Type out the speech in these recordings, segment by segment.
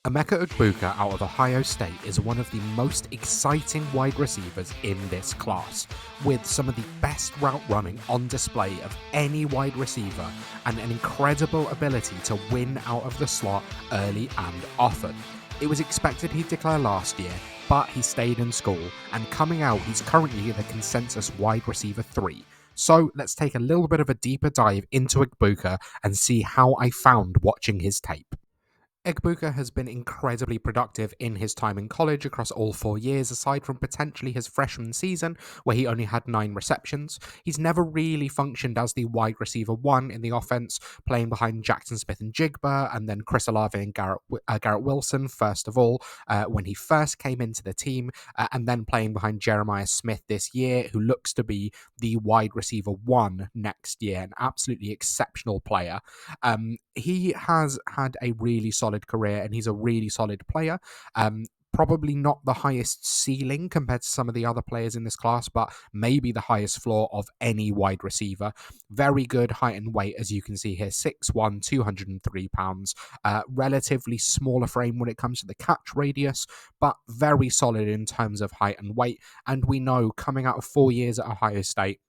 Emeka Egbuka out of Ohio State is one of the most exciting wide receivers in this class, with some of the best route running on display of any wide receiver and an incredible ability to win out of the slot early and often. It was expected he'd declare last year, but he stayed in school, and coming out, he's currently the consensus wide receiver 3. So let's take a little bit of a deeper dive into Egbuka and see how I found watching his tape. Egbuka has been incredibly productive in his time in college across all 4 years, aside from potentially his freshman season, where he only had 9 receptions. He's never really functioned as the wide receiver 1 in the offense, playing behind Jackson Smith and Jigba, and then Chris Olave and Garrett Wilson, first of all, when he first came into the team, and then playing behind Jeremiah Smith this year, who looks to be the wide receiver 1 next year, an absolutely exceptional player. He has had a really solid career and he's a really solid player. Probably not the highest ceiling compared to some of the other players in this class, but maybe the highest floor of any wide receiver. Very good height and weight, as you can see here, 6'1", 203 pounds. Relatively smaller frame when it comes to the catch radius, but very solid in terms of height and weight. And we know coming out of 4 years at Ohio State,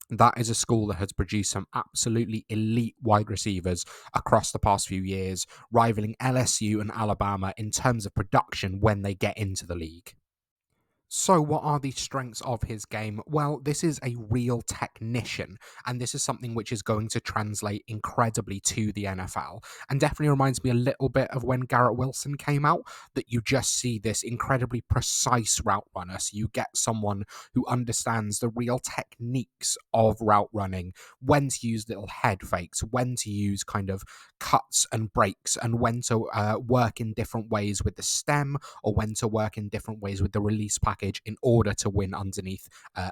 that is a school that has produced some absolutely elite wide receivers across the past few years, rivaling LSU and Alabama in terms of production when they get into the league. So, what are the strengths of his game? Well, this is a real technician, and this is something which is going to translate incredibly to the NFL. And definitely reminds me a little bit of when Garrett Wilson came out, that you just see this incredibly precise route runner. So, you get someone who understands the real techniques of route running, when to use little head fakes, when to use kind of cuts and breaks, and when to work in different ways with the stem or when to work in different ways with the release package in order to win underneath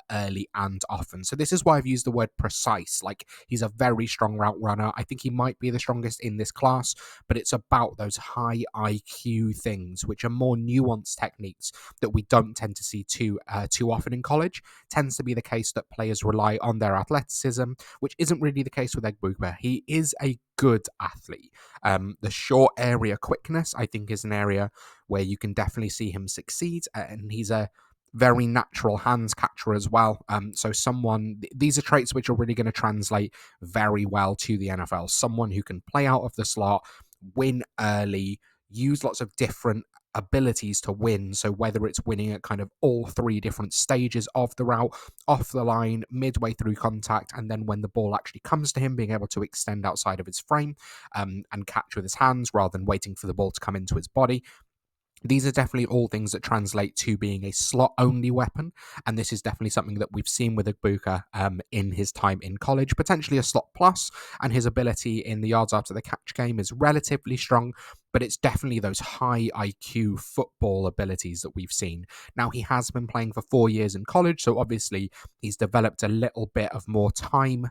early and often. So this is why I've used the word precise. Like, he's a very strong route runner. I think he might be the strongest in this class, but it's about those high IQ things, which are more nuanced techniques that we don't tend to see too often in college. Tends to be the case that players rely on their athleticism, which isn't really the case with Egbuka. He is a good athlete. The short area quickness, I think, is an area where you can definitely see him succeed, and he's a very natural hands catcher as well. So these are traits which are really going to translate very well to the NFL. Someone who can play out of the slot, win early, use lots of different abilities to win. So whether it's winning at kind of all 3 different stages of the route, off the line, midway through contact, and then when the ball actually comes to him, being able to extend outside of his frame and catch with his hands rather than waiting for the ball to come into his body. These are definitely all things that translate to being a slot-only weapon, and this is definitely something that we've seen with Egbuka in his time in college, potentially a slot plus, and his ability in the yards after the catch game is relatively strong, but it's definitely those high IQ football abilities that we've seen. Now, he has been playing for 4 years in college, so obviously he's developed a little bit of more time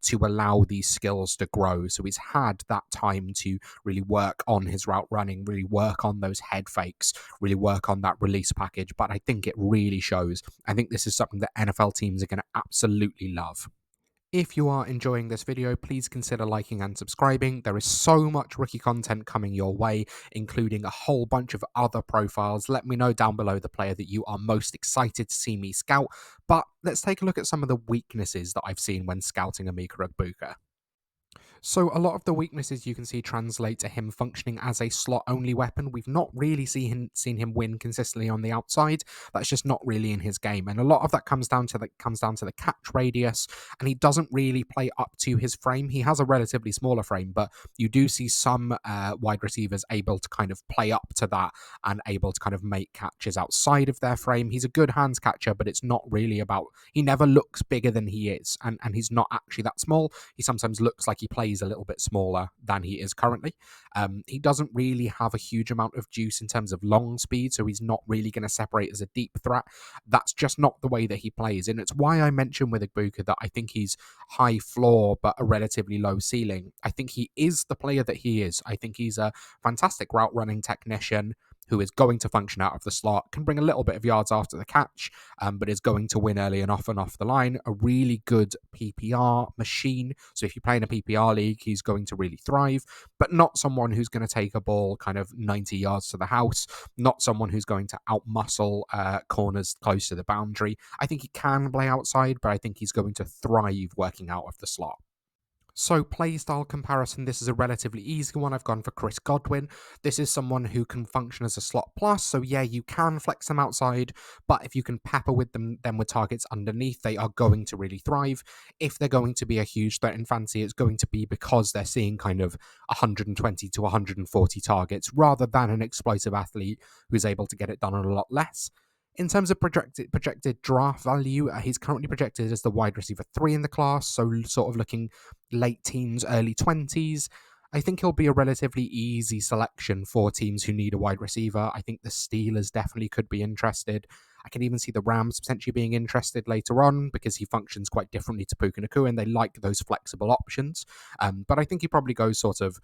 to allow these skills to grow, so he's had that time to really work on his route running, really work on those head fakes, really work on that release package. But I think it really shows. I think this is something that NFL teams are going to absolutely love. If you are enjoying this video, please consider liking and subscribing. There is so much rookie content coming your way, including a whole bunch of other profiles. Let me know down below the player that you are most excited to see me scout. But let's take a look at some of the weaknesses that I've seen when scouting Emeka Egbuka. So a lot of the weaknesses you can see translate to him functioning as a slot-only weapon. We've not really seen him win consistently on the outside. That's just not really in his game, and a lot of that comes down to the catch radius. And he doesn't really play up to his frame. He has a relatively smaller frame, but you do see some wide receivers able to kind of play up to that and able to kind of make catches outside of their frame. He's a good hands catcher, but it's not really about. He never looks bigger than he is, and he's not actually that small. He sometimes looks like he plays a little bit smaller than he is currently. He doesn't really have a huge amount of juice in terms of long speed, so he's not really going to separate as a deep threat. That's just not the way that he plays, and it's why I mentioned with Egbuka that I think he's high floor but a relatively low ceiling. I think he is the player that he is. I think he's a fantastic route running technician who is going to function out of the slot, can bring a little bit of yards after the catch, but is going to win early and often off the line. A really good PPR machine. So if you play in a PPR league, he's going to really thrive, but not someone who's going to take a ball kind of 90 yards to the house, not someone who's going to outmuscle corners close to the boundary. I think he can play outside, but I think he's going to thrive working out of the slot. So, playstyle comparison, this is a relatively easy one. I've gone for Chris Godwin. This is someone who can function as a slot plus. So, yeah, you can flex them outside, but if you can pepper with them with targets underneath, they are going to really thrive. If they're going to be a huge threat in fantasy, it's going to be because they're seeing kind of 120 to 140 targets rather than an explosive athlete who's able to get it done on a lot less. In terms of projected draft value, he's currently projected as the wide receiver 3 in the class, so sort of looking late teens, early 20s. I think he'll be a relatively easy selection for teams who need a wide receiver. I think the Steelers definitely could be interested. I can even see the Rams potentially being interested later on because he functions quite differently to Puka Nacua and they like those flexible options. But I think he probably goes sort of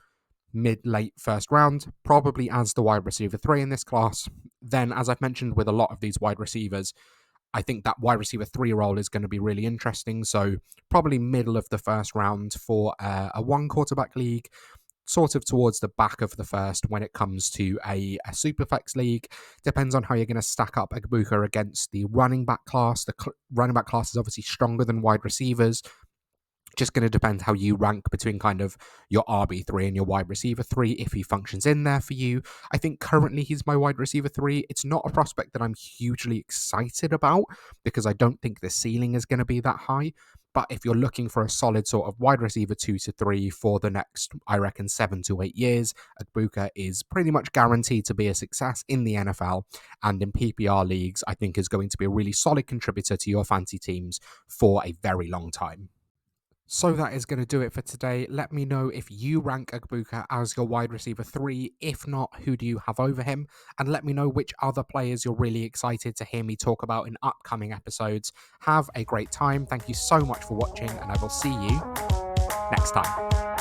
mid-late first round, probably as the wide receiver 3 in this class. Then, as I've mentioned with a lot of these wide receivers, I think that wide receiver 3 role is going to be really interesting. So probably middle of the first round for a one quarterback league, sort of towards the back of the first when it comes to a superflex league. Depends on how you're going to stack up Egbuka against the running back class. The running back class is obviously stronger than wide receivers. Just going to depend how you rank between kind of your RB3 and your wide receiver 3 if he functions in there for you. I think currently he's my wide receiver 3. It's not a prospect that I'm hugely excited about because I don't think the ceiling is going to be that high. But if you're looking for a solid sort of wide receiver 2 to 3 for the next, I reckon, 7 to 8 years, Egbuka is pretty much guaranteed to be a success in the NFL. And in PPR leagues, I think is going to be a really solid contributor to your fantasy teams for a very long time. So that is going to do it for today. Let me know if you rank Egbuka as your wide receiver 3. If not, who do you have over him? And let me know which other players you're really excited to hear me talk about in upcoming episodes. Have a great time. Thank you so much for watching, and I will see you next time.